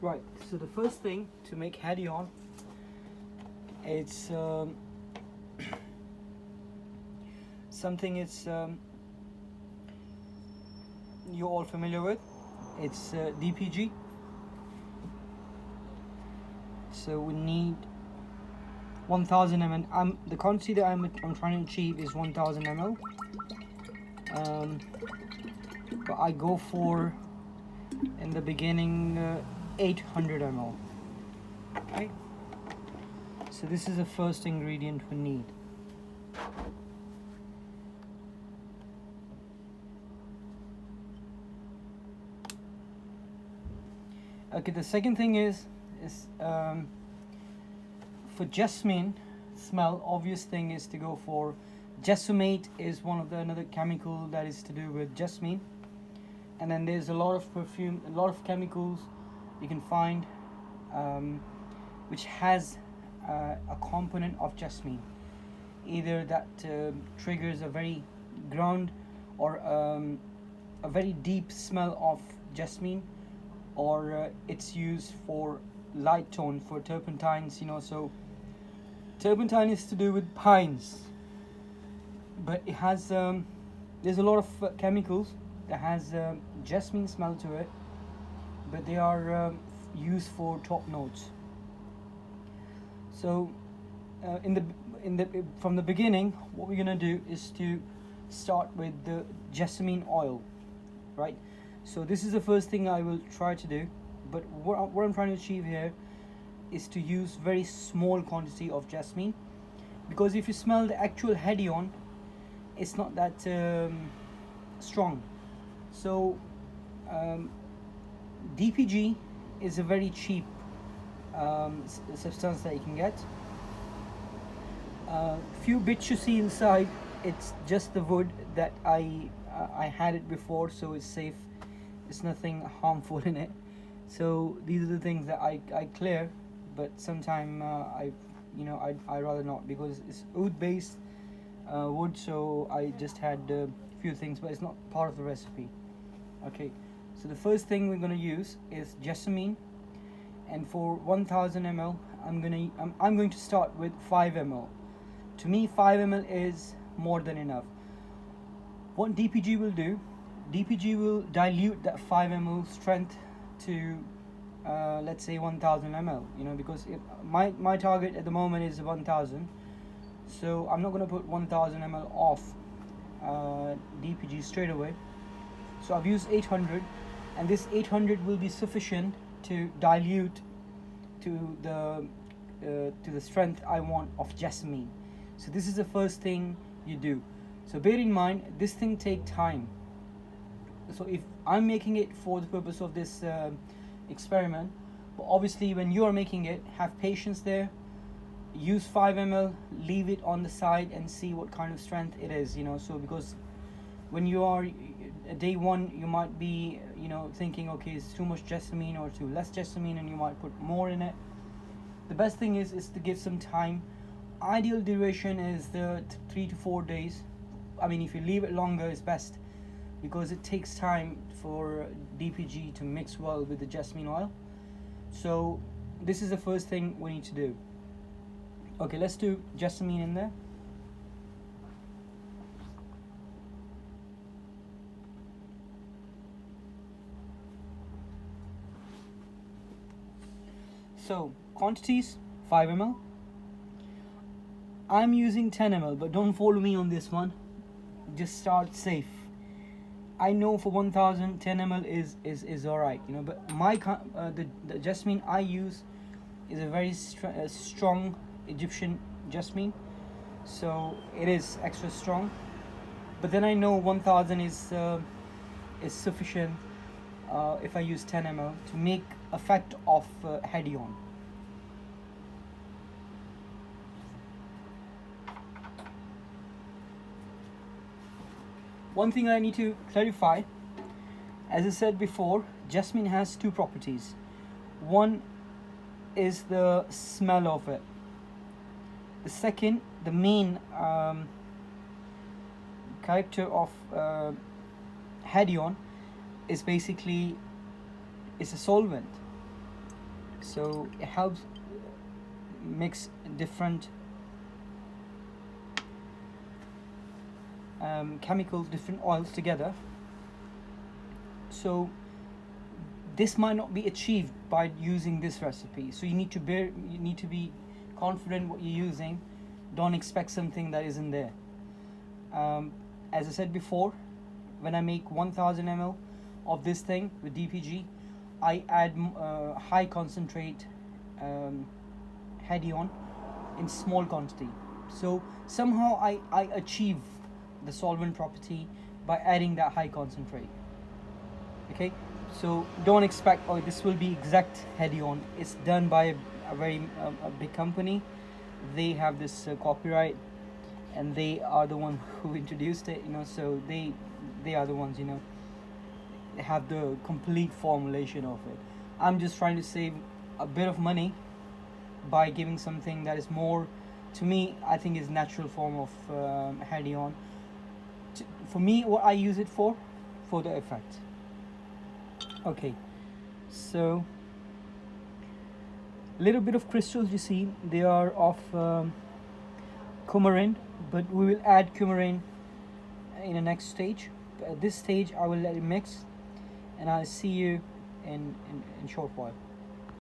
Right, so the first thing to make Hedione, it's something you're all familiar with. It's DPG. So we need 1000 ml. The quantity that I'm trying to achieve is 1000 ml. But I go for, in the beginning, 800 ml. Okay. So this is the first ingredient we need. Okay, the second thing is for jasmine smell, obvious thing is to go for jessamate. Is one of the another chemical that is to do with jasmine, and then there's a lot of perfume, a lot of chemicals you can find which has a component of jasmine, either that triggers a very ground or a very deep smell of jasmine, or it's used for light tone, for turpentines, so turpentine is to do with pines, but it has there's a lot of chemicals that has jasmine smell to it, but they are used for top notes. So from the beginning, what we're gonna do is to start with the jasmine oil, right? So this is the first thing I will try to do, but what I'm trying to achieve here is to use very small quantity of jasmine, because if you smell the actual Hedione, it's not that strong. So DPG is a very cheap substance that you can get. Few bits you see inside, it's just the wood that I had it before, so it's safe. It's nothing harmful in it. So these are the things that I clear, but sometime I rather not, because it's oud based wood, so I just had a few things, but it's not part of the recipe. Okay, so the first thing we're going to use is jessamine, and for 1000 ml I'm going to start with 5 ml. To me, 5 ml is more than enough. What DPG will do, DPG will dilute that 5 ml strength to let's say 1000 ml, because my target at the moment is 1000, so I'm not going to put 1000 ml off DPG straight away. So I've used 800, and this 800 will be sufficient to dilute to the strength I want of jasmine. So this is the first thing you do. So bear in mind, this thing takes time. So if I'm making it for the purpose of this experiment, but obviously when you are making it, have patience there. Use 5 ml, leave it on the side and see what kind of strength it is, so because when you are day one, you might be thinking, okay, it's too much jasmine or too less jasmine, and you might put more in it. The best thing is to give some time. Ideal duration is the 3 to 4 days. I mean, if you leave it longer, it's best, because it takes time for DPG to mix well with the jasmine oil. So this is the first thing we need to do. Okay, let's do jasmine in there. So quantities, 5 ml. I'm using 10 ml, but don't follow me on this one. Just start safe. I know for 1000, 10 ml is alright, but the jasmine I use is a very strong Egyptian jasmine, so it is extra strong. But then I know 1000 is sufficient if I use 10 ml to make effect of Hedione. One thing I need to clarify, as I said before, jasmine has two properties. One is the smell of it. The second, the main character of Hedione is basically, it's a solvent. So it helps mix different chemicals, different oils together. So this might not be achieved by using this recipe, so you need to be confident what you're using. Don't expect something that isn't there. As I said before, when I make 1000 ml of this thing with DPG, I add high concentrate Hedione in small quantity. So somehow I achieve the solvent property by adding that high concentrate. Okay, so don't expect, oh, this will be exact Hedione. It's done by a very a big company. They have this copyright, and they are the one who introduced it, you know, so they are the ones, you know, have the complete formulation of it. I'm just trying to save a bit of money by giving something that is more, to me, I think is natural form of Hedione. For me, what I use it for the effect. Okay, so little bit of crystals, you see, they are of coumarin, but we will add coumarin in the next stage. But at this stage I will let it mix, and I'll see you in short while.